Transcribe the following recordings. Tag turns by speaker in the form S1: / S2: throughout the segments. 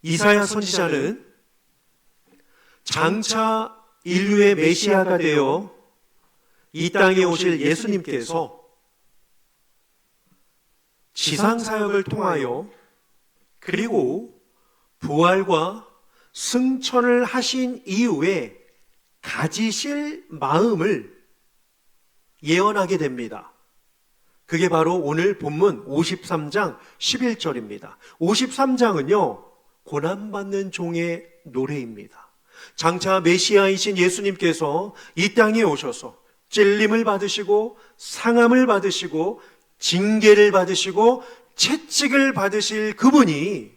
S1: 이사야 선지자는 장차 인류의 메시아가 되어 이 땅에 오실 예수님께서 지상사역을 통하여 그리고 부활과 승천을 하신 이후에 가지실 마음을 예언하게 됩니다. 그게 바로 오늘 본문 53장 11절입니다. 53장은요, 고난받는 종의 노래입니다. 장차 메시아이신 예수님께서 이 땅에 오셔서 찔림을 받으시고 상함을 받으시고 징계를 받으시고 채찍을 받으실 그분이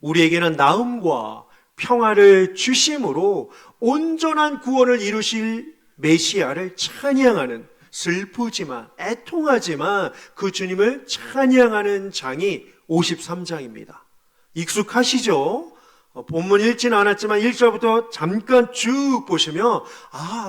S1: 우리에게는 나음과 평화를 주심으로 온전한 구원을 이루실 메시아를 찬양하는, 슬프지만 애통하지만 그 주님을 찬양하는 장이 53장입니다. 익숙하시죠? 본문 읽지는 않았지만 1절부터 잠깐 쭉 보시면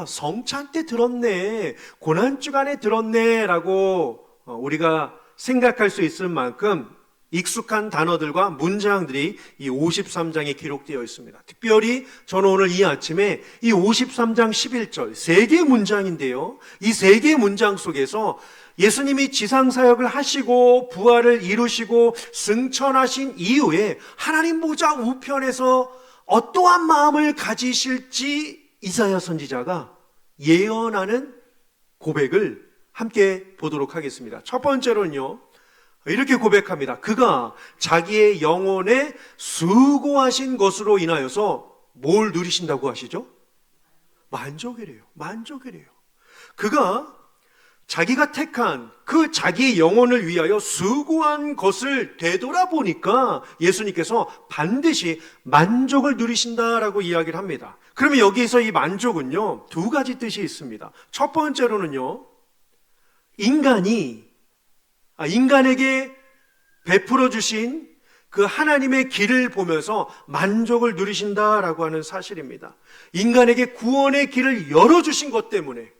S1: 성찬 때 들었네, 고난주간에 들었네 라고 우리가 생각할 수 있을 만큼 익숙한 단어들과 문장들이 이 53장에 기록되어 있습니다. 특별히 저는 오늘 이 아침에 이 53장 11절 3개의 문장인데요, 이 3개의 문장 속에서 예수님이 지상사역을 하시고 부활을 이루시고 승천하신 이후에 하나님 보좌 우편에서 어떠한 마음을 가지실지 이사야 선지자가 예언하는 고백을 함께 보도록 하겠습니다. 첫 번째로는요, 이렇게 고백합니다. 그가 자기의 영혼에 수고하신 것으로 인하여서 뭘 누리신다고 하시죠? 만족이래요. 만족이래요. 그가 자기가 택한 그 자기의 영혼을 위하여 수고한 것을 되돌아보니까 예수님께서 반드시 만족을 누리신다라고 이야기를 합니다. 그러면 여기에서 이 만족은요, 2가지 뜻이 있습니다. 첫 번째로는요, 인간에게 베풀어 주신 그 하나님의 길을 보면서 만족을 누리신다라고 하는 사실입니다. 인간에게 구원의 길을 열어주신 것 때문에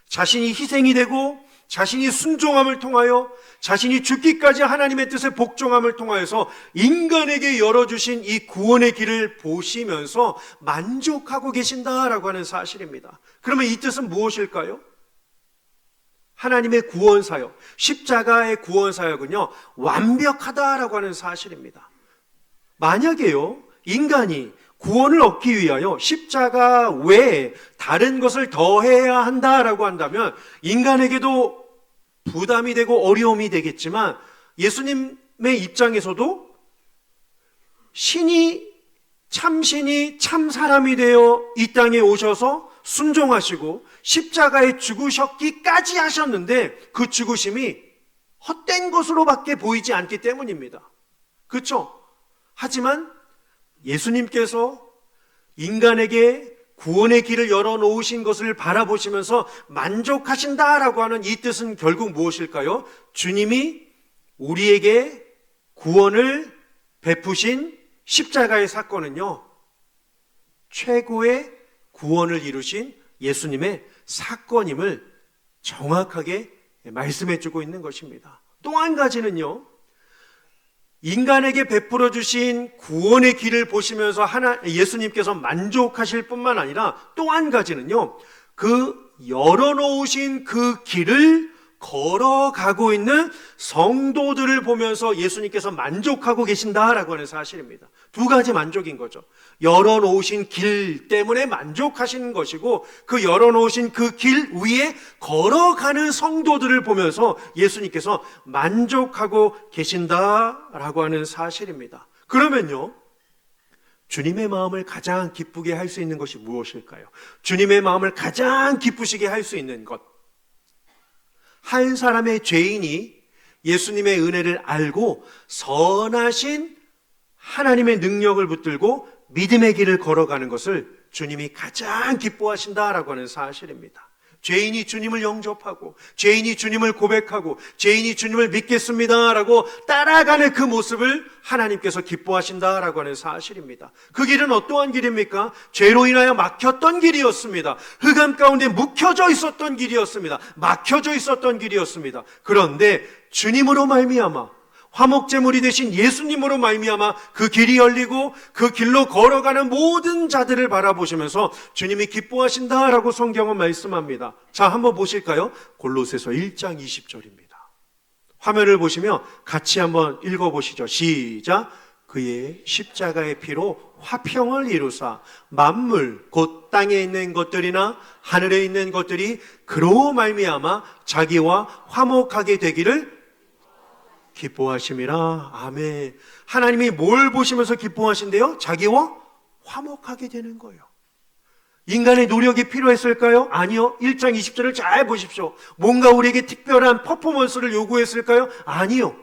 S1: 자신이 희생이 되고 자신이 순종함을 통하여 자신이 죽기까지 하나님의 뜻에 복종함을 통하여서 인간에게 열어주신 이 구원의 길을 보시면서 만족하고 계신다라고 하는 사실입니다. 그러면 이 뜻은 무엇일까요? 하나님의 구원사역, 십자가의 구원사역은요, 완벽하다라고 하는 사실입니다. 만약에요, 인간이 구원을 얻기 위하여 십자가 외에 다른 것을 더해야 한다라고 한다면 인간에게도 부담이 되고 어려움이 되겠지만 예수님의 입장에서도 참신이 참사람이 되어 이 땅에 오셔서 순종하시고 십자가에 죽으셨기까지 하셨는데 그 죽으심이 헛된 것으로밖에 보이지 않기 때문입니다. 그렇죠? 하지만 예수님께서 인간에게 구원의 길을 열어놓으신 것을 바라보시면서 만족하신다라고 하는 이 뜻은 결국 무엇일까요? 주님이 우리에게 구원을 베푸신 십자가의 사건은요, 최고의 구원을 이루신 예수님의 사건임을 정확하게 말씀해주고 있는 것입니다. 또 한 가지는요, 인간에게 베풀어 주신 구원의 길을 보시면서 예수님께서 만족하실 뿐만 아니라 또 한 가지는요, 그 열어놓으신 그 길을 걸어가고 있는 성도들을 보면서 예수님께서 만족하고 계신다라고 하는 사실입니다. 2가지 만족인 거죠. 열어놓으신 길 때문에 만족하시는 것이고, 그 열어놓으신 그 길 위에 걸어가는 성도들을 보면서 예수님께서 만족하고 계신다라고 하는 사실입니다. 그러면요, 주님의 마음을 가장 기쁘게 할 수 있는 것이 무엇일까요? 주님의 마음을 가장 기쁘시게 할 수 있는 것, 한 사람의 죄인이 예수님의 은혜를 알고 선하신 하나님의 능력을 붙들고 믿음의 길을 걸어가는 것을 주님이 가장 기뻐하신다라고 하는 사실입니다. 죄인이 주님을 영접하고 죄인이 주님을 고백하고 죄인이 주님을 믿겠습니다라고 따라가는 그 모습을 하나님께서 기뻐하신다라고 하는 사실입니다. 그 길은 어떠한 길입니까? 죄로 인하여 막혔던 길이었습니다. 흑암 가운데 묵혀져 있었던 길이었습니다. 막혀져 있었던 길이었습니다. 그런데 주님으로 말미암아 화목제물이 되신 예수님으로 말미암아 그 길이 열리고 그 길로 걸어가는 모든 자들을 바라보시면서 주님이 기뻐하신다라고 성경은 말씀합니다. 자, 한번 보실까요? 골로새서 1장 20절입니다. 화면을 보시며 같이 한번 읽어보시죠. 시작. 그의 십자가의 피로 화평을 이루사 만물 곧 땅에 있는 것들이나 하늘에 있는 것들이 그로 말미암아 자기와 화목하게 되기를 기뻐하심이라. 아멘. 하나님이 뭘 보시면서 기뻐하신대요? 자기와 화목하게 되는 거예요. 인간의 노력이 필요했을까요? 아니요. 1장 20절을 잘 보십시오. 뭔가 우리에게 특별한 퍼포먼스를 요구했을까요? 아니요.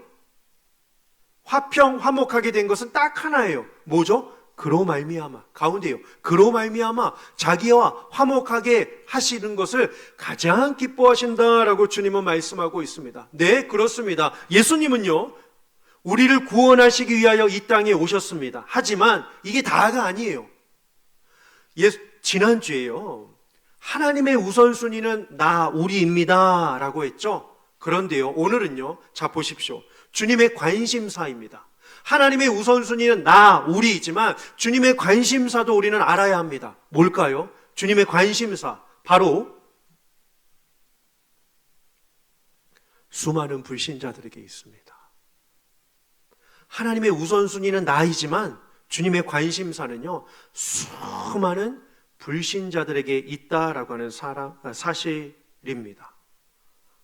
S1: 화목하게 된 것은 딱 하나예요. 뭐죠? 그로 말미암아. 가운데요. 그로 말미암아 자기와 화목하게 하시는 것을 가장 기뻐하신다라고 주님은 말씀하고 있습니다. 네, 그렇습니다. 예수님은요, 우리를 구원하시기 위하여 이 땅에 오셨습니다. 하지만 이게 다가 아니에요. 지난주에요, 하나님의 우선순위는 우리입니다 라고 했죠. 그런데요, 오늘은요, 자 보십시오. 주님의 관심사입니다. 하나님의 우선순위는 우리이지만 주님의 관심사도 우리는 알아야 합니다. 뭘까요? 주님의 관심사, 바로 수많은 불신자들에게 있습니다. 하나님의 우선순위는 나이지만 주님의 관심사는요, 수많은 불신자들에게 있다라고 하는 사실입니다.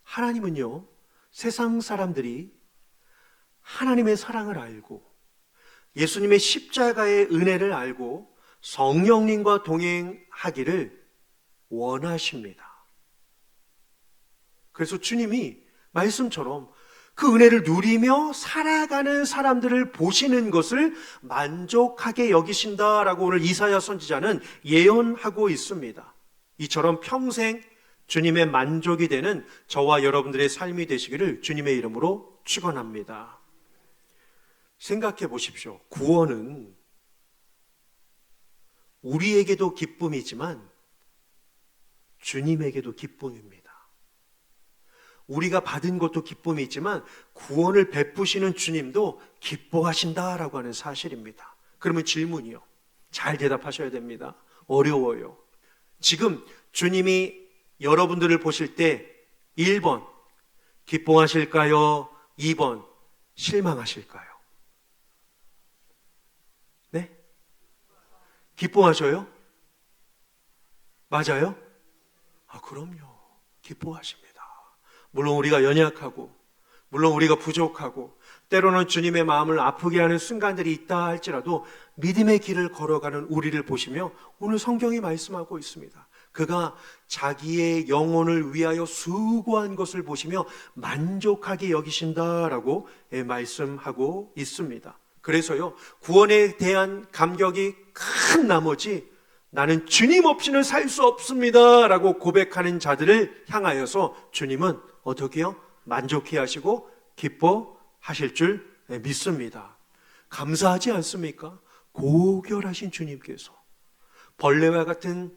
S1: 하나님은요, 세상 사람들이 하나님의 사랑을 알고 예수님의 십자가의 은혜를 알고 성령님과 동행하기를 원하십니다. 그래서 주님이 말씀처럼 그 은혜를 누리며 살아가는 사람들을 보시는 것을 만족하게 여기신다라고 오늘 이사야 선지자는 예언하고 있습니다. 이처럼 평생 주님의 만족이 되는 저와 여러분들의 삶이 되시기를 주님의 이름으로 축원합니다. 생각해 보십시오. 구원은 우리에게도 기쁨이지만 주님에게도 기쁨입니다. 우리가 받은 것도 기쁨이지만 구원을 베푸시는 주님도 기뻐하신다라고 하는 사실입니다. 그러면 질문이요. 잘 대답하셔야 됩니다. 어려워요. 지금 주님이 여러분들을 보실 때 1번 기뻐하실까요? 2번 실망하실까요? 네? 기뻐하셔요? 맞아요? 그럼요. 기뻐하십니다. 물론 우리가 연약하고, 물론 우리가 부족하고, 때로는 주님의 마음을 아프게 하는 순간들이 있다 할지라도 믿음의 길을 걸어가는 우리를 보시며 오늘 성경이 말씀하고 있습니다. 그가 자기의 영혼을 위하여 수고한 것을 보시며 만족하게 여기신다라고 말씀하고 있습니다. 그래서요, 구원에 대한 감격이 큰 나머지 나는 주님 없이는 살 수 없습니다 라고 고백하는 자들을 향하여서 주님은 어떻게 해요? 만족해 하시고 기뻐하실 줄 믿습니다. 감사하지 않습니까? 고결하신 주님께서 벌레와 같은,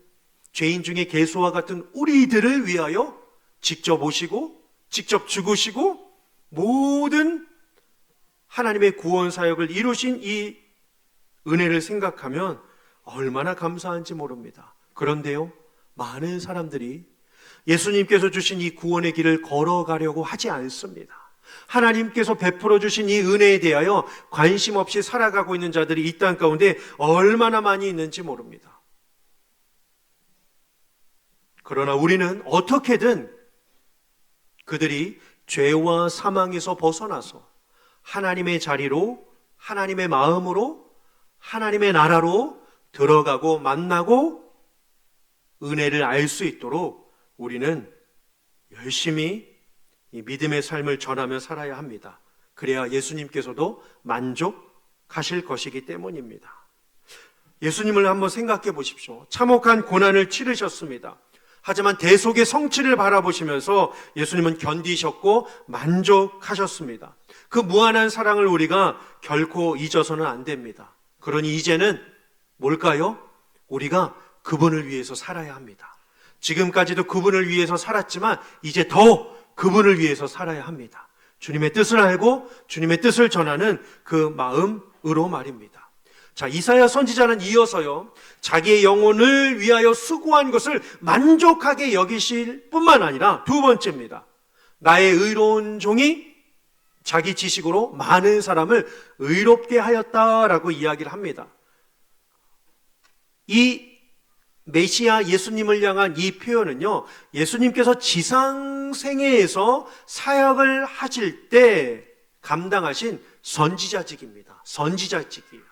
S1: 죄인 중에 개수와 같은 우리들을 위하여 직접 오시고 직접 죽으시고 모든 하나님의 구원 사역을 이루신 이 은혜를 생각하면 얼마나 감사한지 모릅니다. 그런데요, 많은 사람들이 예수님께서 주신 이 구원의 길을 걸어가려고 하지 않습니다. 하나님께서 베풀어 주신 이 은혜에 대하여 관심 없이 살아가고 있는 자들이 이 땅 가운데 얼마나 많이 있는지 모릅니다. 그러나 우리는 어떻게든 그들이 죄와 사망에서 벗어나서 하나님의 자리로, 하나님의 마음으로, 하나님의 나라로 들어가고 만나고 은혜를 알 수 있도록 우리는 열심히 이 믿음의 삶을 전하며 살아야 합니다. 그래야 예수님께서도 만족하실 것이기 때문입니다. 예수님을 한번 생각해 보십시오. 참혹한 고난을 치르셨습니다. 하지만 대속의 성취를 바라보시면서 예수님은 견디셨고 만족하셨습니다. 그 무한한 사랑을 우리가 결코 잊어서는 안 됩니다. 그러니 이제는 뭘까요? 우리가 그분을 위해서 살아야 합니다. 지금까지도 그분을 위해서 살았지만 이제 더 그분을 위해서 살아야 합니다. 주님의 뜻을 알고 주님의 뜻을 전하는 그 마음으로 말입니다. 자, 이사야 선지자는 이어서요, 자기의 영혼을 위하여 수고한 것을 만족하게 여기실 뿐만 아니라 두 번째입니다. 나의 의로운 종이 자기 지식으로 많은 사람을 의롭게 하였다라고 이야기를 합니다. 이 메시아 예수님을 향한 이 표현은요, 예수님께서 지상생애에서 사역을 하실 때 감당하신 선지자직입니다. 선지자직이에요.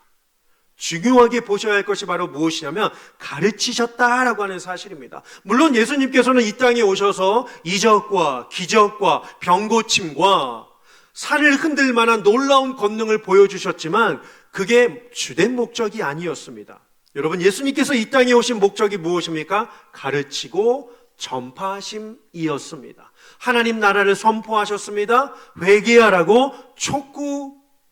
S1: 중요하게 보셔야 할 것이 바로 무엇이냐면 가르치셨다라고 하는 사실입니다. 물론 예수님께서는 이 땅에 오셔서 이적과 기적과 병고침과 산을 흔들 만한 놀라운 권능을 보여주셨지만 그게 주된 목적이 아니었습니다. 여러분, 예수님께서 이 땅에 오신 목적이 무엇입니까? 가르치고 전파하심이었습니다. 하나님 나라를 선포하셨습니다. 회개하라고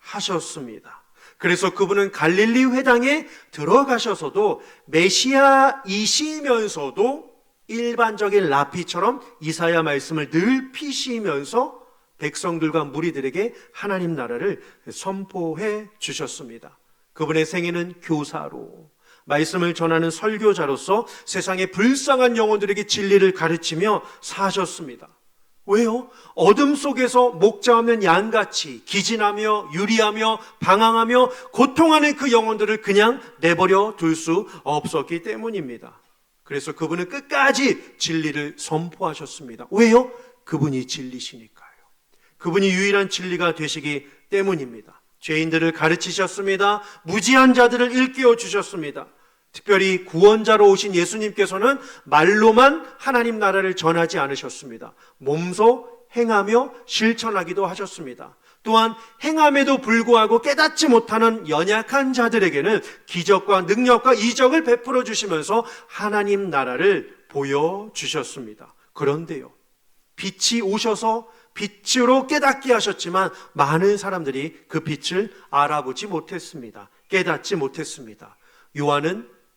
S1: 촉구하셨습니다. 그래서 그분은 갈릴리 회당에 들어가셔서도 메시아이시면서도 일반적인 라피처럼 이사야 말씀을 늘 피시면서 백성들과 무리들에게 하나님 나라를 선포해 주셨습니다. 그분의 생애는 교사로, 말씀을 전하는 설교자로서 세상의 불쌍한 영혼들에게 진리를 가르치며 사셨습니다. 왜요? 어둠 속에서 목자 없는 양같이 기진하며 유리하며 방황하며 고통하는 그 영혼들을 그냥 내버려 둘 수 없었기 때문입니다. 그래서 그분은 끝까지 진리를 선포하셨습니다. 왜요? 그분이 진리시니까요. 그분이 유일한 진리가 되시기 때문입니다. 죄인들을 가르치셨습니다. 무지한 자들을 일깨워 주셨습니다. 특별히 구원자로 오신 예수님께서는 말로만 하나님 나라를 전하지 않으셨습니다. 몸소 행하며 실천하기도 하셨습니다. 또한 행함에도 불구하고 깨닫지 못하는 연약한 자들에게는 기적과 능력과 이적을 베풀어 주시면서 하나님 나라를 보여주셨습니다. 그런데요, 빛이 오셔서 빛으로 깨닫게 하셨지만 많은 사람들이 그 빛을 알아보지 못했습니다. 깨닫지 못했습니다.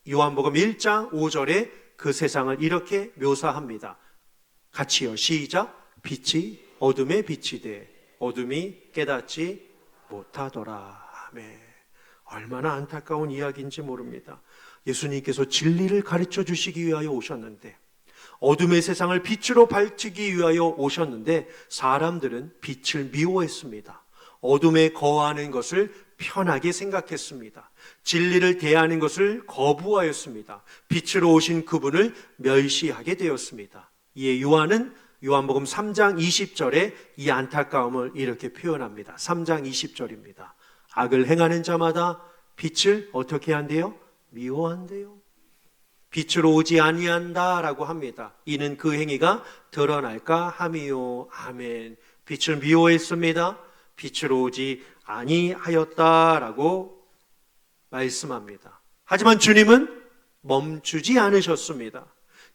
S1: 요한복음 1장 5절에 그 세상을 이렇게 묘사합니다. 같이요, 시작. 빛이 어둠에 빛이 돼 어둠이 깨닫지 못하더라. 아멘. 얼마나 안타까운 이야기인지 모릅니다. 예수님께서 진리를 가르쳐 주시기 위하여 오셨는데, 어둠의 세상을 빛으로 밝히기 위하여 오셨는데 사람들은 빛을 미워했습니다. 어둠에 거하는 것을 편하게 생각했습니다. 진리를 대하는 것을 거부하였습니다. 빛으로 오신 그분을 멸시하게 되었습니다. 이에 요한복음 3장 20절에 이 안타까움을 이렇게 표현합니다. 3장 20절입니다. 악을 행하는 자마다 빛을 어떻게 한대요? 미워한대요. 빛으로 오지 아니한다라고 합니다. 이는 그 행위가 드러날까 함이요. 아멘. 빛을 미워했습니다. 빛으로 오지 아니하였다라고 말씀합니다. 하지만 주님은 멈추지 않으셨습니다.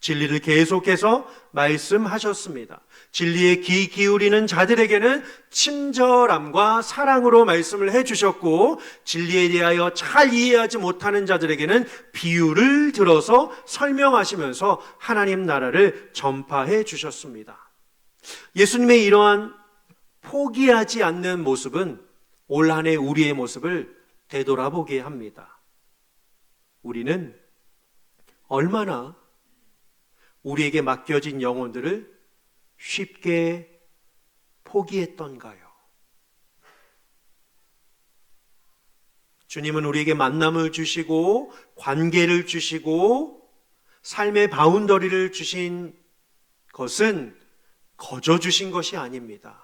S1: 진리를 계속해서 말씀하셨습니다. 진리에 귀 기울이는 자들에게는 친절함과 사랑으로 말씀을 해주셨고, 진리에 대하여 잘 이해하지 못하는 자들에게는 비유를 들어서 설명하시면서 하나님 나라를 전파해 주셨습니다. 예수님의 이러한 포기하지 않는 모습은 올 한 해 우리의 모습을 되돌아보게 합니다. 우리는 얼마나 우리에게 맡겨진 영혼들을 쉽게 포기했던가요? 주님은 우리에게 만남을 주시고 관계를 주시고 삶의 바운더리를 주신 것은 거저 주신 것이 아닙니다.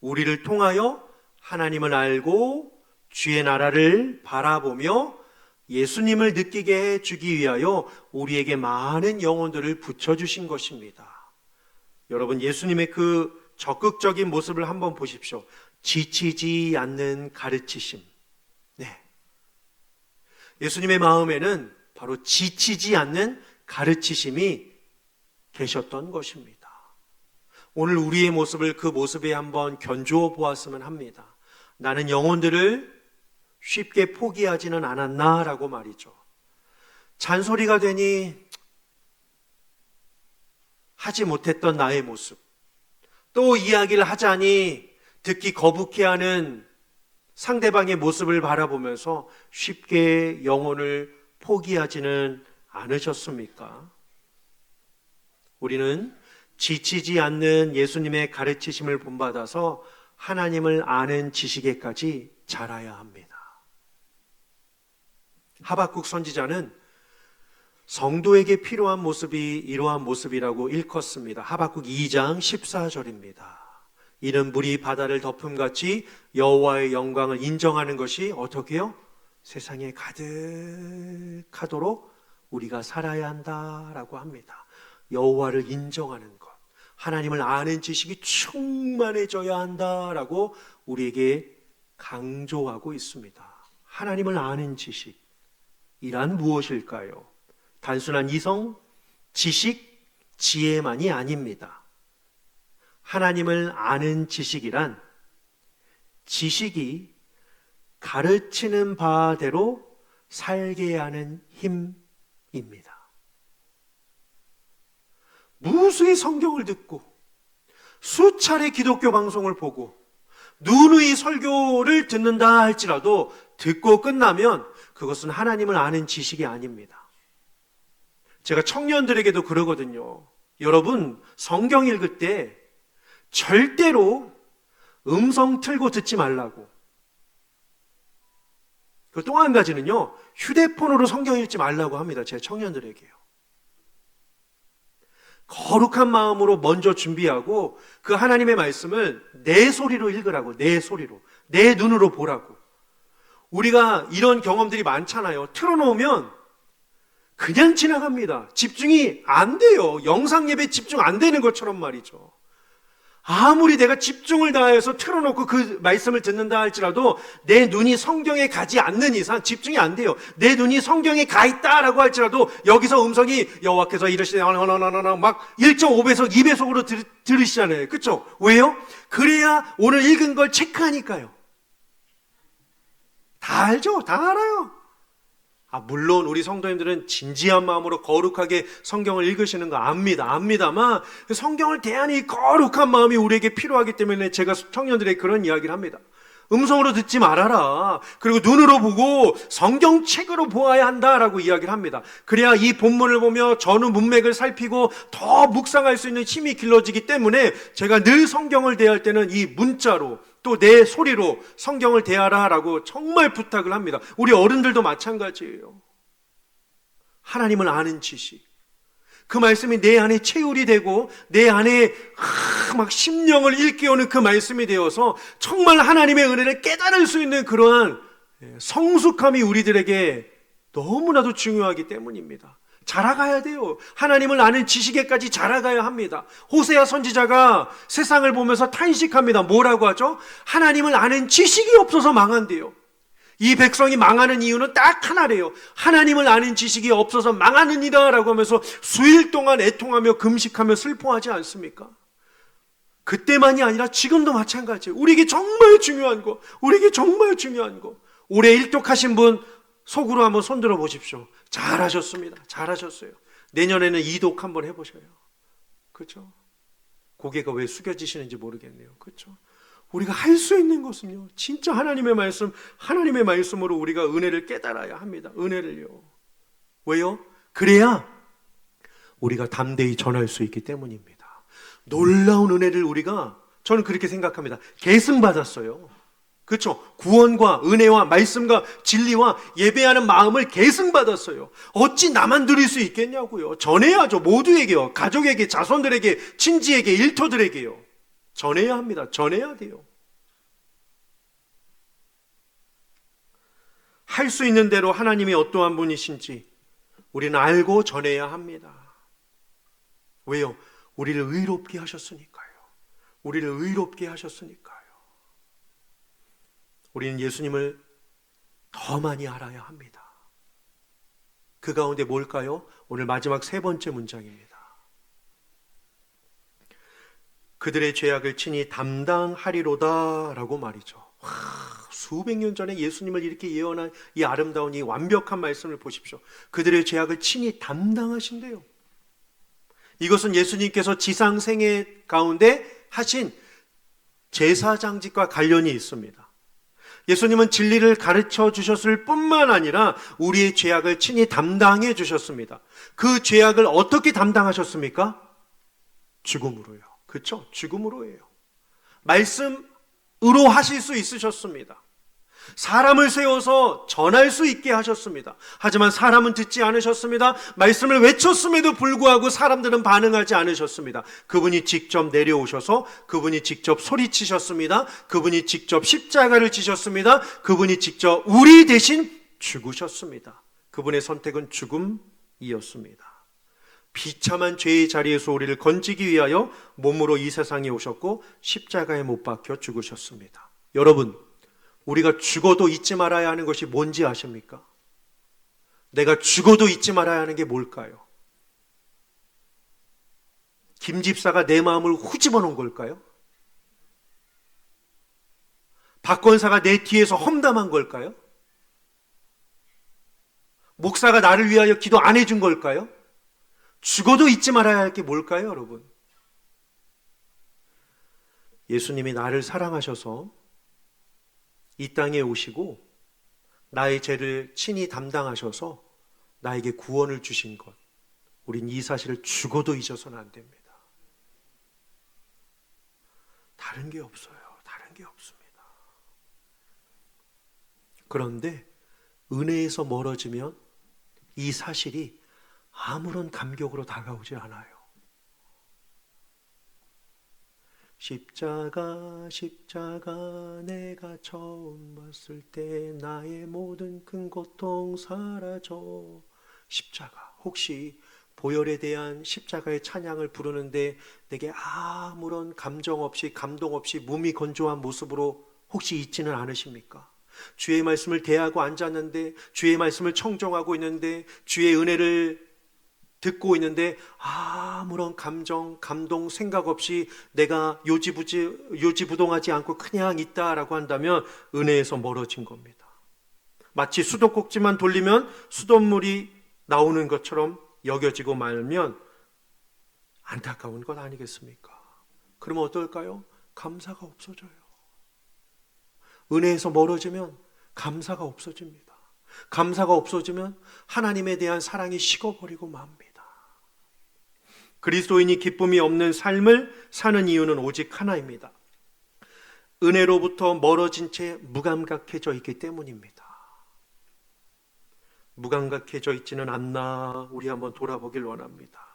S1: 우리를 통하여 하나님을 알고 주의 나라를 바라보며 예수님을 느끼게 해주기 위하여 우리에게 많은 영혼들을 붙여주신 것입니다. 여러분, 예수님의 그 적극적인 모습을 한번 보십시오. 지치지 않는 가르치심. 네. 예수님의 마음에는 바로 지치지 않는 가르치심이 계셨던 것입니다. 오늘 우리의 모습을 그 모습에 한번 견주어 보았으면 합니다. 나는 영혼들을 쉽게 포기하지는 않았나라고 말이죠. 잔소리가 되니 하지 못했던 나의 모습, 또 이야기를 하자니 듣기 거북해하는 상대방의 모습을 바라보면서 쉽게 영혼을 포기하지는 않으셨습니까? 우리는 지치지 않는 예수님의 가르치심을 본받아서 하나님을 아는 지식에까지 자라야 합니다. 하박국 선지자는 성도에게 필요한 모습이 이러한 모습이라고 일컫습니다. 하박국 2장 14절입니다. 이는 물이 바다를 덮음같이 여호와의 영광을 인정하는 것이 어떻게요? 세상에 가득하도록 우리가 살아야 한다라고 합니다. 여호와를 인정하는 것, 하나님을 아는 지식이 충만해져야 한다라고 우리에게 강조하고 있습니다. 하나님을 아는 지식이란 무엇일까요? 단순한 이성, 지식, 지혜만이 아닙니다. 하나님을 아는 지식이란 지식이 가르치는 바대로 살게 하는 힘입니다. 무수히 성경을 듣고 수차례 기독교 방송을 보고 누누이 설교를 듣는다 할지라도 듣고 끝나면 그것은 하나님을 아는 지식이 아닙니다. 제가 청년들에게도 그러거든요. 여러분, 성경 읽을 때 절대로 음성 틀고 듣지 말라고. 그 또 한 가지는요, 휴대폰으로 성경 읽지 말라고 합니다. 제 청년들에게요. 거룩한 마음으로 먼저 준비하고 그 하나님의 말씀을 내 소리로 읽으라고, 내 소리로, 내 눈으로 보라고. 우리가 이런 경험들이 많잖아요. 틀어놓으면 그냥 지나갑니다. 집중이 안 돼요. 영상 예배 집중 안 되는 것처럼 말이죠. 아무리 내가 집중을 다해서 틀어놓고 그 말씀을 듣는다 할지라도 내 눈이 성경에 가지 않는 이상 집중이 안 돼요. 내 눈이 성경에 가 있다라고 할지라도 여기서 음성이 여호와께서 이러시되 막 1.5배속, 2배속으로 들으시잖아요. 그렇죠? 왜요? 그래야 오늘 읽은 걸 체크하니까요. 다 알죠? 다 알아요. 물론 우리 성도님들은 진지한 마음으로 거룩하게 성경을 읽으시는 거 압니다만 성경을 대하는 이 거룩한 마음이 우리에게 필요하기 때문에 제가 청년들에게 그런 이야기를 합니다. 음성으로 듣지 말아라. 그리고 눈으로 보고 성경책으로 보아야 한다라고 이야기를 합니다. 그래야 이 본문을 보며 전후 문맥을 살피고 더 묵상할 수 있는 힘이 길러지기 때문에 제가 늘 성경을 대할 때는 이 문자로 또 내 소리로 성경을 대하라라고 정말 부탁을 합니다. 우리 어른들도 마찬가지예요. 하나님을 아는 지식, 그 말씀이 내 안에 체율이 되고 내 안에 막 심령을 일깨우는 그 말씀이 되어서 정말 하나님의 은혜를 깨달을 수 있는 그러한 성숙함이 우리들에게 너무나도 중요하기 때문입니다. 자라가야 돼요. 하나님을 아는 지식에까지 자라가야 합니다. 호세아 선지자가 세상을 보면서 탄식합니다. 뭐라고 하죠? 하나님을 아는 지식이 없어서 망한대요. 이 백성이 망하는 이유는 딱 하나래요. 하나님을 아는 지식이 없어서 망하느니라 라고 하면서 수일 동안 애통하며 금식하며 슬퍼하지 않습니까? 그때만이 아니라 지금도 마찬가지예요. 우리에게 정말 중요한 거, 올해 일독하신 분 속으로 한번 손들어 보십시오. 잘하셨습니다. 잘하셨어요. 내년에는 이독 한번 해보셔요. 그렇죠? 고개가 왜 숙여지시는지 모르겠네요. 그렇죠? 우리가 할 수 있는 것은요, 진짜 하나님의 말씀으로 우리가 은혜를 깨달아야 합니다. 은혜를요. 왜요? 그래야 우리가 담대히 전할 수 있기 때문입니다. 놀라운 은혜를 우리가, 저는 그렇게 생각합니다. 계승받았어요. 그렇죠? 구원과 은혜와 말씀과 진리와 예배하는 마음을 계승받았어요. 어찌 나만 누릴 수 있겠냐고요. 전해야죠. 모두에게요. 가족에게, 자손들에게, 친지에게, 일터들에게요. 전해야 합니다. 전해야 돼요. 할 수 있는 대로 하나님이 어떠한 분이신지 우리는 알고 전해야 합니다. 왜요? 우리를 의롭게 하셨으니까요. 우리를 의롭게 하셨으니까요. 우리는 예수님을 더 많이 알아야 합니다. 그 가운데 뭘까요? 오늘 마지막 세 번째 문장입니다. 그들의 죄악을 친히 담당하리로다 라고 말이죠. 수백 년 전에 예수님을 이렇게 예언한 이 아름다운 이 완벽한 말씀을 보십시오. 그들의 죄악을 친히 담당하신대요. 이것은 예수님께서 지상 생애 가운데 하신 제사장직과 관련이 있습니다. 예수님은 진리를 가르쳐 주셨을 뿐만 아니라 우리의 죄악을 친히 담당해 주셨습니다. 그 죄악을 어떻게 담당하셨습니까? 죽음으로요. 그렇죠? 죽음으로예요. 말씀으로 하실 수 있으셨습니다. 사람을 세워서 전할 수 있게 하셨습니다. 하지만 사람은 듣지 않으셨습니다. 말씀을 외쳤음에도 불구하고 사람들은 반응하지 않으셨습니다. 그분이 직접 내려오셔서 그분이 직접 소리치셨습니다. 그분이 직접 십자가를 지셨습니다. 그분이 직접 우리 대신 죽으셨습니다. 그분의 선택은 죽음이었습니다. 비참한 죄의 자리에서 우리를 건지기 위하여 몸으로 이 세상에 오셨고 십자가에 못 박혀 죽으셨습니다. 여러분, 우리가 죽어도 잊지 말아야 하는 것이 뭔지 아십니까? 내가 죽어도 잊지 말아야 하는 게 뭘까요? 김 집사가 내 마음을 후집어 놓은 걸까요? 박 권사가 내 뒤에서 험담한 걸까요? 목사가 나를 위하여 기도 안 해준 걸까요? 죽어도 잊지 말아야 할 게 뭘까요, 여러분? 예수님이 나를 사랑하셔서 이 땅에 오시고 나의 죄를 친히 담당하셔서 나에게 구원을 주신 것, 우린 이 사실을 죽어도 잊어서는 안 됩니다. 다른 게 없어요. 다른 게 없습니다. 그런데 은혜에서 멀어지면 이 사실이 아무런 감격으로 다가오지 않아요. 십자가 십자가 내가 처음 봤을 때 나의 모든 큰 고통 사라져. 십자가, 혹시 보혈에 대한 십자가의 찬양을 부르는데 내게 아무런 감정 없이 감동 없이 몸이 건조한 모습으로 혹시 있지는 않으십니까? 주의 말씀을 대하고 앉았는데, 주의 말씀을 청종하고 있는데, 주의 은혜를 듣고 있는데 아무런 감정, 감동, 생각 없이 내가 요지부동하지 않고 그냥 있다라고 한다면 은혜에서 멀어진 겁니다. 마치 수도꼭지만 돌리면 수돗물이 나오는 것처럼 여겨지고 말면 안타까운 것 아니겠습니까? 그러면 어떨까요? 감사가 없어져요. 은혜에서 멀어지면 감사가 없어집니다. 감사가 없어지면 하나님에 대한 사랑이 식어버리고 맙니다. 그리스도인이 기쁨이 없는 삶을 사는 이유는 오직 하나입니다. 은혜로부터 멀어진 채 무감각해져 있기 때문입니다. 무감각해져 있지는 않나 우리 한번 돌아보길 원합니다.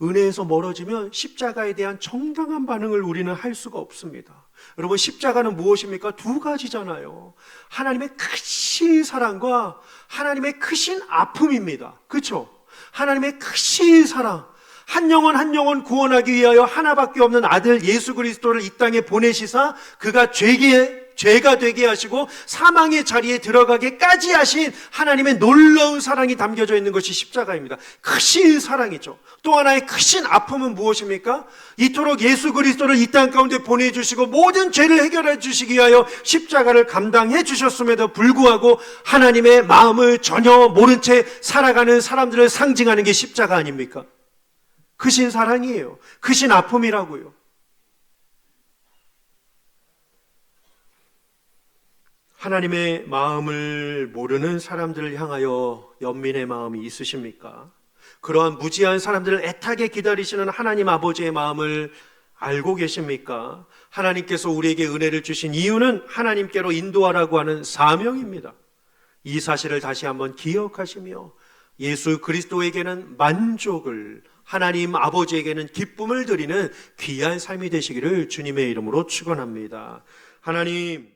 S1: 은혜에서 멀어지면 십자가에 대한 정당한 반응을 우리는 할 수가 없습니다. 여러분, 십자가는 무엇입니까? 두 가지잖아요. 하나님의 크신 사랑과 하나님의 크신 아픔입니다. 그렇죠? 하나님의 크신 사랑, 한 영혼 한 영혼 구원하기 위하여 하나밖에 없는 아들 예수 그리스도를 이 땅에 보내시사 그가 죄가 되게 하시고 사망의 자리에 들어가게까지 하신 하나님의 놀라운 사랑이 담겨져 있는 것이 십자가입니다. 크신 사랑이죠. 또 하나의 크신 아픔은 무엇입니까? 이토록 예수 그리스도를 이 땅 가운데 보내주시고 모든 죄를 해결해 주시기 위하여 십자가를 감당해 주셨음에도 불구하고 하나님의 마음을 전혀 모른 채 살아가는 사람들을 상징하는 게 십자가 아닙니까? 크신 사랑이에요. 크신 아픔이라고요. 하나님의 마음을 모르는 사람들을 향하여 연민의 마음이 있으십니까? 그러한 무지한 사람들을 애타게 기다리시는 하나님 아버지의 마음을 알고 계십니까? 하나님께서 우리에게 은혜를 주신 이유는 하나님께로 인도하라고 하는 사명입니다. 이 사실을 다시 한번 기억하시며 예수 그리스도에게는 만족을, 하나님 아버지에게는 기쁨을 드리는 귀한 삶이 되시기를 주님의 이름으로 축원합니다. 하나님,